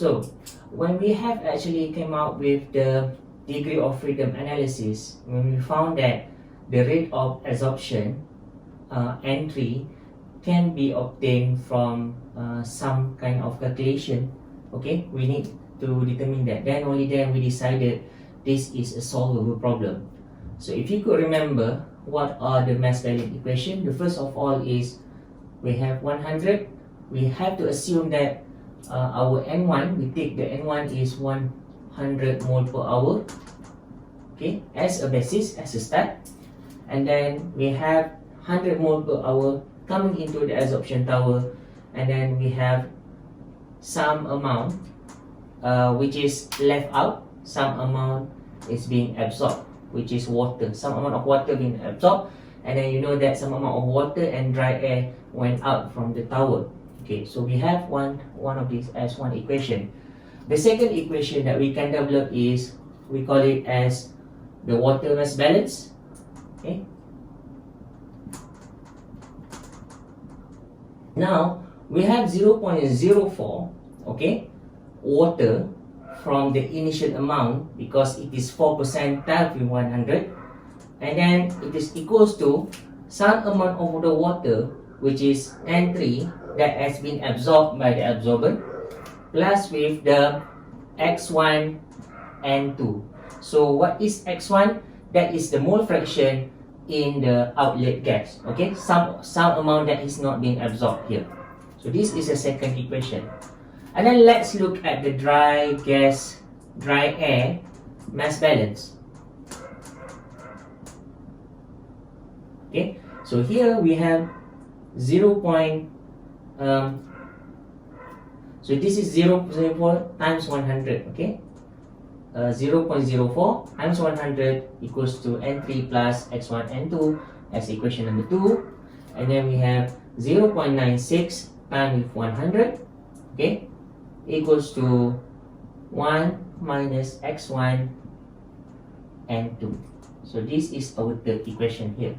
So when we have actually came out with the degree of freedom analysis, when we found that the rate of adsorption entry can be obtained from some kind of calculation, okay, we need to determine that. Then only then we decided this is a solvable problem. So if you could remember, what are the mass balance equation? The first of all is we have 100. We have to assume that our N1, we take the N1 is 100 mole per hour, okay, as a basis, as a start. And then we have 100 mole per hour coming into the adsorption tower, and then we have some amount which is left out, some amount is being absorbed, which is water, some amount of water being absorbed, and then you know that some amount of water and dry air went out from the tower. Okay, so we have one of these as one equation. The second equation that we can develop is, we call it as the water mass balance. Okay. Now we have 0.04, okay, water from the initial amount, because it is 4% times with 100, and then it is equals to some amount of the water, which is N3, that has been absorbed by the absorbent, plus with the X1 and 2. So what is X1? That is the mole fraction in the outlet gas, okay, some amount that is not being absorbed here. So this is the second equation. And then let's look at the dry air mass balance. Okay, so here we have so this is 0.04 times 100, okay, 0.04 times 100 equals to N3 plus X1 N2 as equation number 2, and then we have 0.96 times 100, okay, equals to 1 minus X1 N2. So this is our third equation here.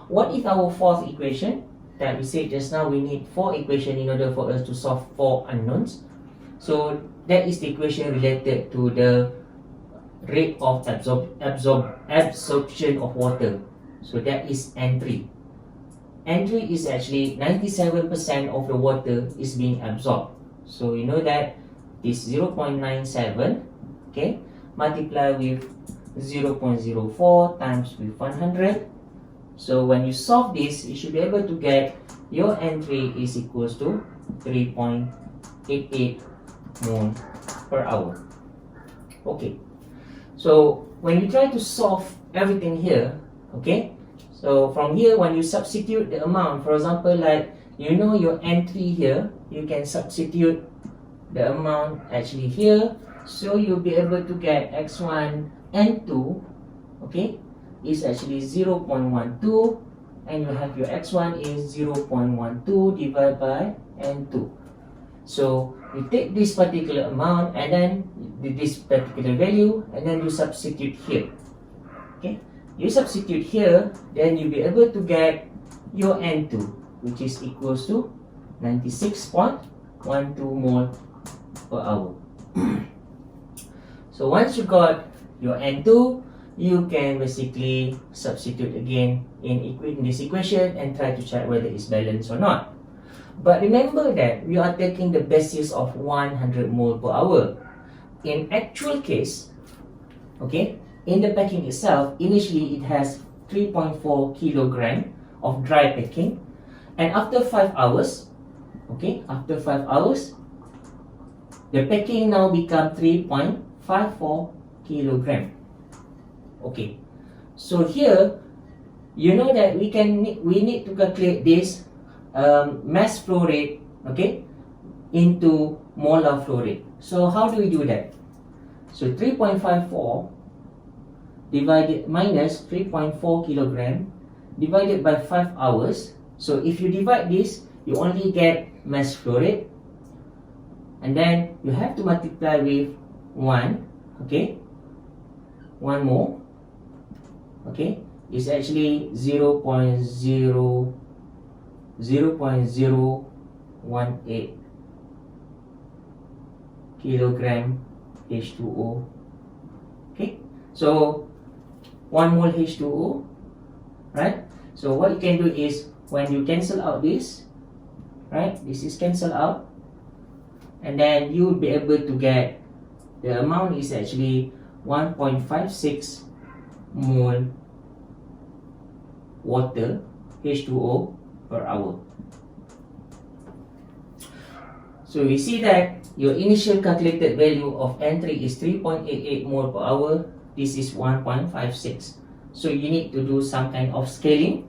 What is our fourth equation? That we said just now, we need 4 equations in order for us to solve 4 unknowns. So that is the equation related to the rate of absorption of water. So that is N3. N3 is actually 97% of the water is being absorbed. So you know that this 0.97, okay, multiply with 0.04 times with 100. So when you solve this, you should be able to get your N3 is equals to 3.88 mole per hour. Okay, so when you try to solve everything here, okay, so from here when you substitute the amount, for example, like you know your N3 here, you can substitute the amount actually here, so you'll be able to get X1 N2, okay, is actually 0.12, and you have your X1 is 0.12 divided by N2. So you take this particular amount and then this particular value, and then you substitute here. Okay, you substitute here, then you'll be able to get your N2, which is equals to 96.12 mole per hour. So once you got your N2, you can basically substitute again in this equation and try to check whether it's balanced or not. But remember that we are taking the basis of 100 mole per hour. In actual case, okay, in the packing itself, initially it has 3.4 kilogram of dry packing, and after 5 hours, okay, after 5 hours, the packing now become 3.54 kilogram. Okay, so here you know that we need to calculate this mass flow rate, okay, into molar flow rate. So how do we do that? So 3.54 divided minus 3.4 kilogram divided by 5 hours. So if you divide this, you only get mass flow rate, and then you have to multiply with 1, okay, 1 more, okay, is actually 0.018. kilogram H2O. Okay, so 1 mole H2O, right? So what you can do is, when you cancel out this, right, this is cancelled out, and then you will be able to get the amount is actually 1.56 mole water H2O per hour. So we see that your initial calculated value of N3 is 3.88 mole per hour. This is 1.56. So you need to do some kind of scaling.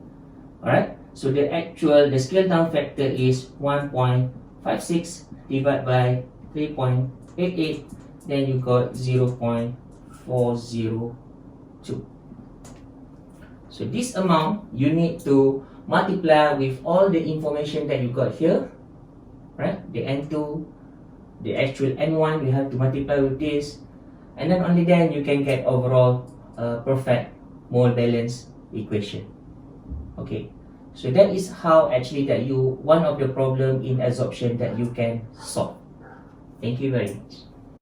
Alright. So the scale down factor is 1.56 divided by 3.88. Then you got 0.402. So this amount you need to multiply with all the information that you got here, right? The N2, the actual N1, you have to multiply with this, and then only then you can get overall perfect mole balance equation. Okay, so that is how actually that one of the problem in adsorption that you can solve. Thank you very much.